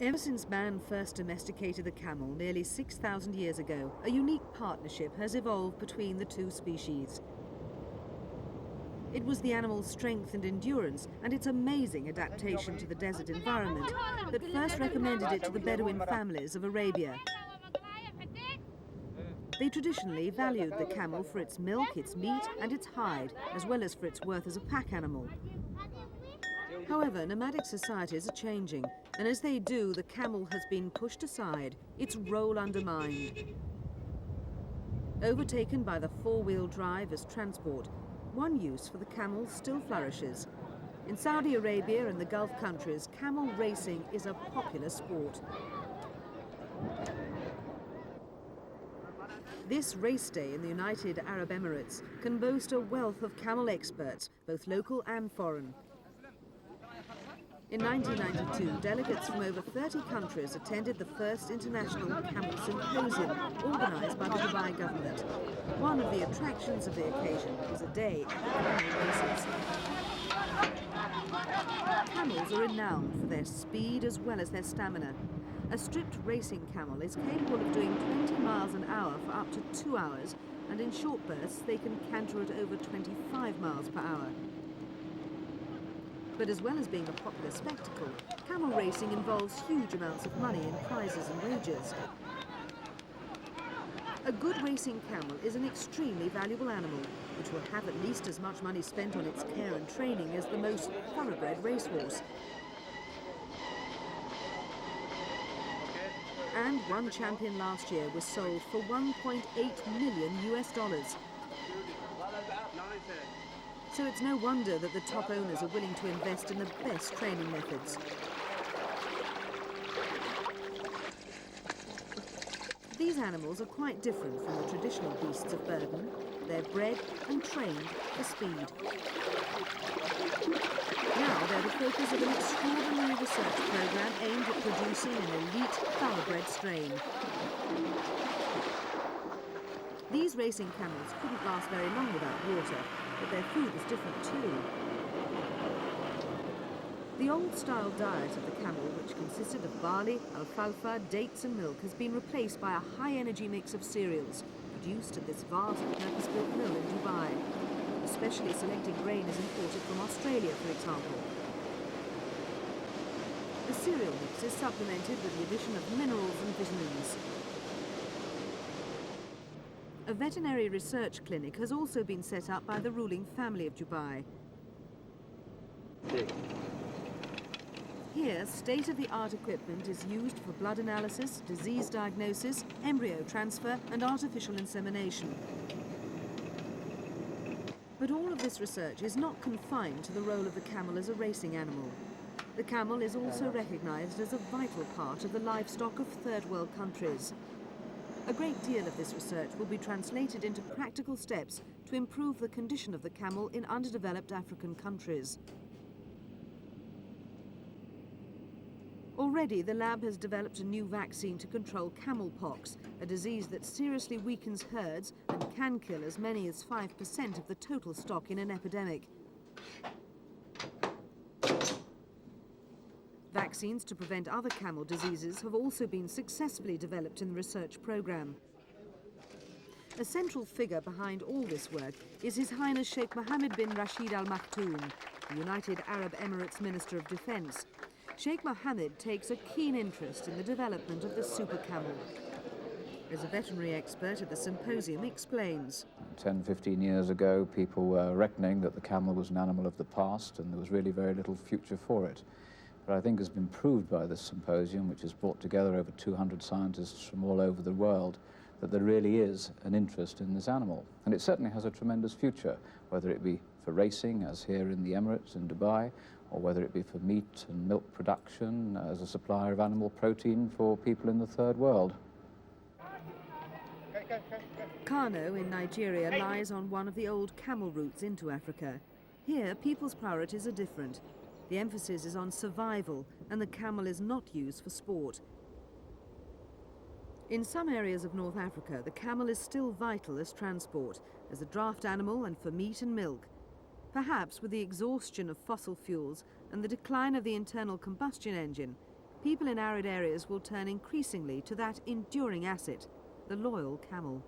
Ever since man first domesticated the camel nearly 6,000 years ago, a unique partnership has evolved between the two species. It was the animal's strength and endurance and its amazing adaptation to the desert environment that first recommended it to the Bedouin families of Arabia. They traditionally valued the camel for its milk, its meat and its hide, as well as for its worth as a pack animal. However, nomadic societies are changing, and as they do, the camel has been pushed aside, its role undermined. Overtaken by the four-wheel drive as transport, one use for the camel still flourishes. In Saudi Arabia and the Gulf countries, camel racing is a popular sport. This race day in the United Arab Emirates can boast a wealth of camel experts, both local and foreign. In 1992, delegates from over 30 countries attended the first international camel symposium organised by the Dubai government. One of the attractions of the occasion was a day at the camel races. Camels are renowned for their speed as well as their stamina. A stripped racing camel is capable of doing 20 miles an hour for up to 2 hours, and in short bursts they can canter at over 25 miles per hour. But as well as being a popular spectacle, camel racing involves huge amounts of money in prizes and wagers. A good racing camel is an extremely valuable animal, which will have at least as much money spent on its care and training as the most thoroughbred racehorse. And one champion last year was sold for $1.8 million US. So it's no wonder that the top owners are willing to invest in the best training methods. These animals are quite different from the traditional beasts of burden. They're bred and trained for speed. Now they're the focus of an extraordinary research program aimed at producing an elite thoroughbred strain. These racing camels couldn't last very long without water, but their food was different too. The old-style diet of the camel, which consisted of barley, alfalfa, dates and milk, has been replaced by a high-energy mix of cereals produced at this vast purpose-built mill in Dubai. Especially selected grain is imported from Australia, for example. The cereal mix is supplemented with the addition of minerals and vitamins. A veterinary research clinic has also been set up by the ruling family of Dubai. Here, state-of-the-art equipment is used for blood analysis, disease diagnosis, embryo transfer and artificial insemination. But all of this research is not confined to the role of the camel as a racing animal. The camel is also recognized as a vital part of the livestock of third world countries. A great deal of this research will be translated into practical steps to improve the condition of the camel in underdeveloped African countries. Already, the lab has developed a new vaccine to control camel pox, a disease that seriously weakens herds and can kill as many as 5% of the total stock in an epidemic. Vaccines to prevent other camel diseases have also been successfully developed in the research program. A central figure behind all this work is His Highness Sheikh Mohammed bin Rashid Al Maktoum, the United Arab Emirates Minister of Defense. Sheikh Mohammed takes a keen interest in the development of the super camel. As a veterinary expert at the symposium explains. 10, 15 years ago, people were reckoning that the camel was an animal of the past and there was really very little future for it. But I think has been proved by this symposium, which has brought together over 200 scientists from all over the world, that there really is an interest in this animal. And it certainly has a tremendous future, whether it be for racing, as here in the Emirates in Dubai, or whether it be for meat and milk production as a supplier of animal protein for people in the third world. Kano in Nigeria lies on one of the old camel routes into Africa. Here, people's priorities are different. The emphasis is on survival, and the camel is not used for sport. In some areas of North Africa, the camel is still vital as transport, as a draft animal and for meat and milk. Perhaps with the exhaustion of fossil fuels and the decline of the internal combustion engine, people in arid areas will turn increasingly to that enduring asset, the loyal camel.